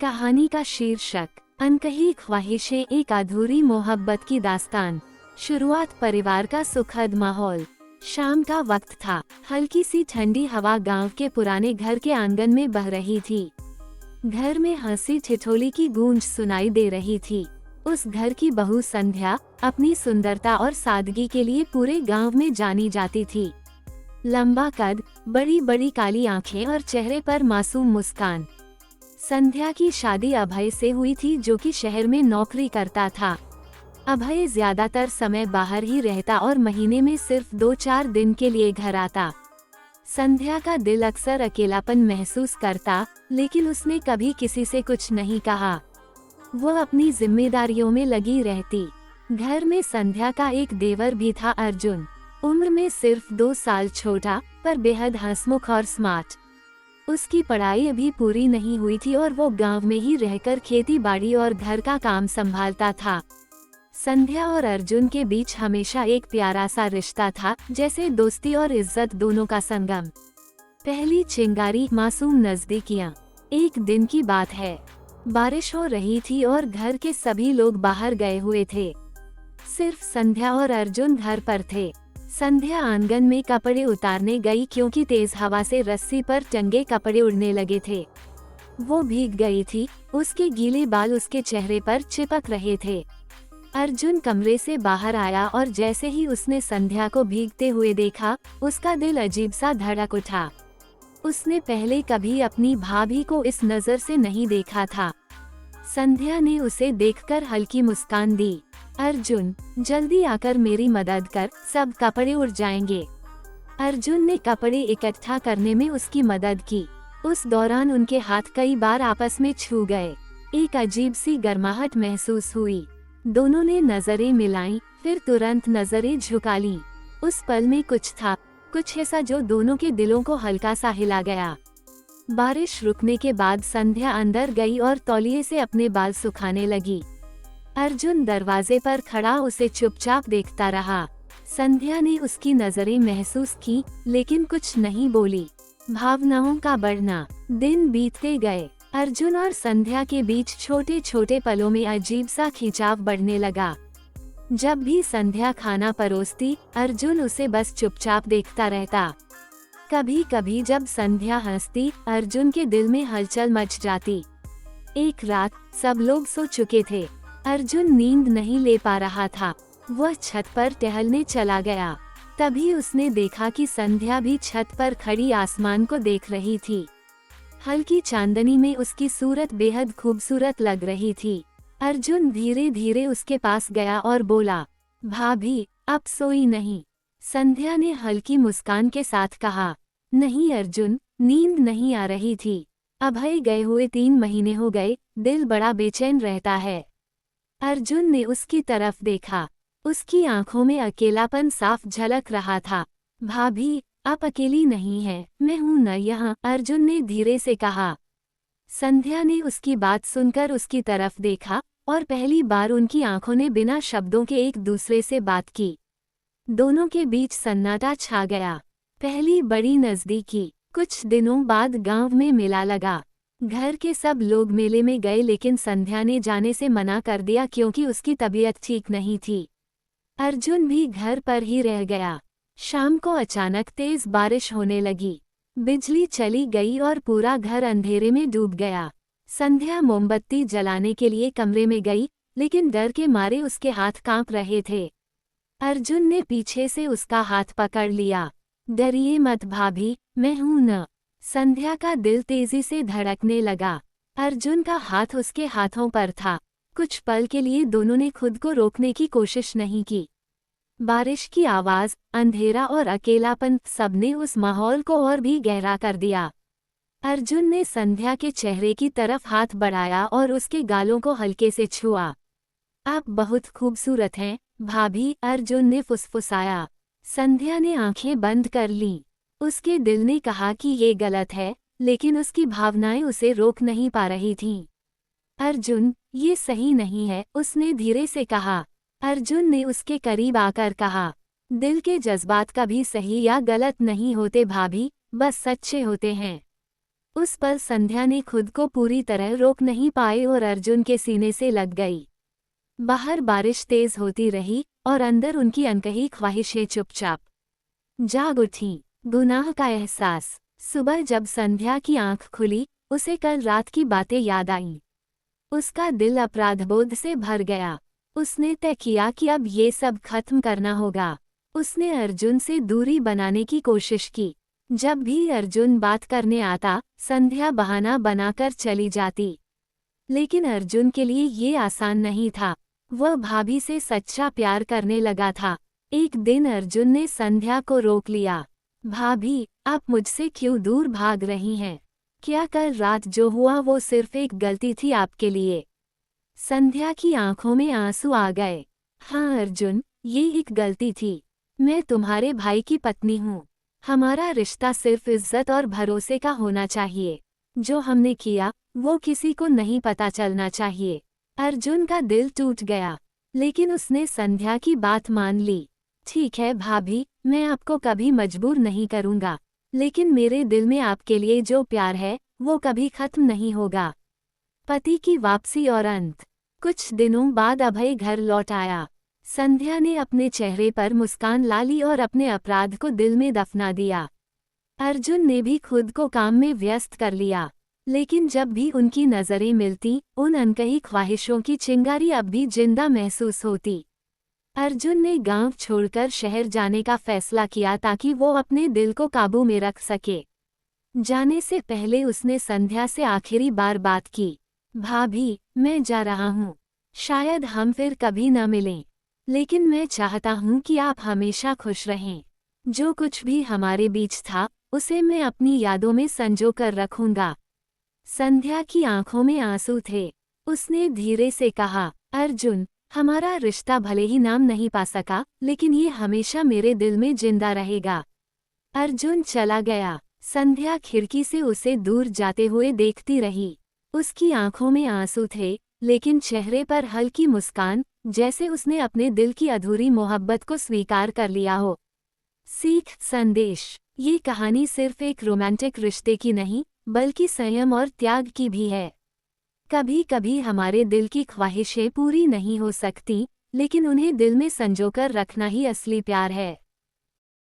कहानी का शीर्षक अनकही ख्वाहिशें, एक अधूरी मोहब्बत की दास्तान। शुरुआत परिवार का सुखद माहौल। शाम का वक्त था। हल्की सी ठंडी हवा गांव के पुराने घर के आंगन में बह रही थी। घर में हंसी ठिठोली की गूंज सुनाई दे रही थी। उस घर की बहू संध्या अपनी सुंदरता और सादगी के लिए पूरे गांव में जानी जाती थी। लंबा कद, बड़ी बड़ी काली आंखें और चेहरे पर मासूम मुस्कान। संध्या की शादी अभय से हुई थी, जो कि शहर में नौकरी करता था। अभय ज्यादातर समय बाहर ही रहता और महीने में सिर्फ 2-4 दिन के लिए घर आता। संध्या का दिल अक्सर अकेलापन महसूस करता, लेकिन उसने कभी किसी से कुछ नहीं कहा। वो अपनी जिम्मेदारियों में लगी रहती। घर में संध्या का एक देवर भी था, अर्जुन। उम्र में सिर्फ 2 साल छोटा, पर बेहद हंसमुख और स्मार्ट। उसकी पढ़ाई अभी पूरी नहीं हुई थी और वो गांव में ही रहकर खेती बाड़ी और घर का काम संभालता था। संध्या और अर्जुन के बीच हमेशा एक प्यारा सा रिश्ता था, जैसे दोस्ती और इज्जत दोनों का संगम। पहली चिंगारी, मासूम नजदीकियां। एक दिन की बात है। बारिश हो रही थी और घर के सभी लोग बाहर गए हुए थे। सिर्फ संध्या और अर्जुन घर पर थे। संध्या आंगन में कपड़े उतारने गई, क्योंकि तेज हवा से रस्सी पर टंगे कपड़े उड़ने लगे थे। वो भीग गई थी, उसके गीले बाल उसके चेहरे पर चिपक रहे थे। अर्जुन कमरे से बाहर आया और जैसे ही उसने संध्या को भीगते हुए देखा, उसका दिल अजीब सा धड़क उठा। उसने पहले कभी अपनी भाभी को इस नजर से नहीं देखा था। संध्या ने उसे देखकर हल्की मुस्कान दी। अर्जुन, जल्दी आकर मेरी मदद कर, सब कपड़े उड़ जाएंगे। अर्जुन ने कपड़े इकट्ठा करने में उसकी मदद की। उस दौरान उनके हाथ कई बार आपस में छू गए। एक अजीब सी गर्माहट महसूस हुई। दोनों ने नजरें मिलाईं, फिर तुरंत नजरें झुका लीं। उस पल में कुछ था, कुछ ऐसा जो दोनों के दिलों को हल्का सा हिला गया। बारिश रुकने के बाद संध्या अंदर गई और तौलिए से अपने बाल सुखाने लगी। अर्जुन दरवाजे पर खड़ा उसे चुपचाप देखता रहा। संध्या ने उसकी नजरें महसूस की, लेकिन कुछ नहीं बोली। भावनाओं का बढ़ना। दिन बीतते गए। अर्जुन और संध्या के बीच छोटे छोटे पलों में अजीब सा खिंचाव बढ़ने लगा। जब भी संध्या खाना परोसती, अर्जुन उसे बस चुपचाप देखता रहता। कभी कभी जब संध्या हंसती, अर्जुन के दिल में हलचल मच जाती। एक रात सब लोग सो चुके थे। अर्जुन नींद नहीं ले पा रहा था। वह छत पर टहलने चला गया। तभी उसने देखा कि संध्या भी छत पर खड़ी आसमान को देख रही थी। हल्की चांदनी में उसकी सूरत बेहद खूबसूरत लग रही थी। अर्जुन धीरे धीरे उसके पास गया और बोला, भाभी, अब सोई नहीं? संध्या ने हल्की मुस्कान के साथ कहा, नहीं अर्जुन, नींद नहीं आ रही थी। अभय गए हुए 3 महीने हो गए, दिल बड़ा बेचैन रहता है। अर्जुन ने उसकी तरफ देखा। उसकी आंखों में अकेलापन साफ झलक रहा था। भाभी, आप अकेली नहीं हैं, मैं हूं न यहाँ, अर्जुन ने धीरे से कहा। संध्या ने उसकी बात सुनकर उसकी तरफ देखा और पहली बार उनकी आंखों ने बिना शब्दों के एक दूसरे से बात की। दोनों के बीच सन्नाटा छा गया। पहली बड़ी नजदीकी। कुछ दिनों बाद गांव में मेला लगा। घर के सब लोग मेले में गए, लेकिन संध्या ने जाने से मना कर दिया, क्योंकि उसकी तबीयत ठीक नहीं थी। अर्जुन भी घर पर ही रह गया। शाम को अचानक तेज बारिश होने लगी। बिजली चली गई और पूरा घर अंधेरे में डूब गया। संध्या मोमबत्ती जलाने के लिए कमरे में गई, लेकिन डर के मारे उसके हाथ कांप रहे थे। अर्जुन ने पीछे से उसका हाथ पकड़ लिया। डरिए मत भाभी, मैं हूं न। संध्या का दिल तेजी से धड़कने लगा। अर्जुन का हाथ उसके हाथों पर था। कुछ पल के लिए दोनों ने खुद को रोकने की कोशिश नहीं की। बारिश की आवाज, अंधेरा और अकेलापन, सबने उस माहौल को और भी गहरा कर दिया। अर्जुन ने संध्या के चेहरे की तरफ हाथ बढ़ाया और उसके गालों को हल्के से छुआ। आप बहुत खूबसूरत हैं भाभी, अर्जुन ने फुसफुसाया। संध्या ने आंखें बंद कर लीं। उसके दिल ने कहा कि ये गलत है, लेकिन उसकी भावनाएं उसे रोक नहीं पा रही थीं। अर्जुन, ये सही नहीं है, उसने धीरे से कहा। अर्जुन ने उसके करीब आकर कहा, दिल के जज्बात कभी सही या गलत नहीं होते भाभी, बस सच्चे होते हैं। उस पल संध्या ने खुद को पूरी तरह रोक नहीं पाई और अर्जुन के सीने से लग गई। बाहर बारिश तेज होती रही और अंदर उनकी अनकही ख्वाहिशें चुपचाप जाग उठीं। गुनाह का एहसास। सुबह जब संध्या की आंख खुली, उसे कल रात की बातें याद आईं। उसका दिल अपराधबोध से भर गया। उसने तय किया कि अब ये सब खत्म करना होगा। उसने अर्जुन से दूरी बनाने की कोशिश की। जब भी अर्जुन बात करने आता, संध्या बहाना बनाकर चली जाती। लेकिन अर्जुन के लिए ये आसान नहीं था। वह भाभी से सच्चा प्यार करने लगा था। एक दिन अर्जुन ने संध्या को रोक लिया। भाभी, आप मुझसे क्यों दूर भाग रही हैं? क्या कल रात जो हुआ वो सिर्फ एक गलती थी आपके लिए? संध्या की आंखों में आंसू आ गए। हाँ अर्जुन, ये एक गलती थी। मैं तुम्हारे भाई की पत्नी हूँ। हमारा रिश्ता सिर्फ इज्जत और भरोसे का होना चाहिए। जो हमने किया वो किसी को नहीं पता चलना चाहिए। अर्जुन का दिल टूट गया, लेकिन उसने संध्या की बात मान ली। ठीक है भाभी, मैं आपको कभी मजबूर नहीं करूँगा, लेकिन मेरे दिल में आपके लिए जो प्यार है वो कभी खत्म नहीं होगा। पति की वापसी और अंत। कुछ दिनों बाद अभय घर लौट आया। संध्या ने अपने चेहरे पर मुस्कान ला ली और अपने अपराध को दिल में दफना दिया। अर्जुन ने भी खुद को काम में व्यस्त कर लिया, लेकिन जब भी उनकी नज़रें मिलती, उन अनकही ख्वाहिशों की चिंगारी अब भी जिंदा महसूस होती। अर्जुन ने गांव छोड़कर शहर जाने का फैसला किया ताकि वो अपने दिल को काबू में रख सके। जाने से पहले उसने संध्या से आखिरी बार बात की। भाभी, मैं जा रहा हूँ। शायद हम फिर कभी न मिलें, लेकिन मैं चाहता हूँ कि आप हमेशा खुश रहें। जो कुछ भी हमारे बीच था, उसे मैं अपनी यादों में संजो कर रखूँगा। संध्या की आंखों में आंसू थे। उसने धीरे से कहा, अर्जुन, हमारा रिश्ता भले ही नाम नहीं पा सका, लेकिन ये हमेशा मेरे दिल में जिंदा रहेगा। अर्जुन चला गया। संध्या खिड़की से उसे दूर जाते हुए देखती रही। उसकी आंखों में आंसू थे, लेकिन चेहरे पर हल्की मुस्कान, जैसे उसने अपने दिल की अधूरी मोहब्बत को स्वीकार कर लिया हो। सीख संदेश। ये कहानी सिर्फ एक रोमांटिक रिश्ते की नहीं, बल्कि संयम और त्याग की भी है। कभी कभी हमारे दिल की ख्वाहिशें पूरी नहीं हो सकती, लेकिन उन्हें दिल में संजोकर रखना ही असली प्यार है।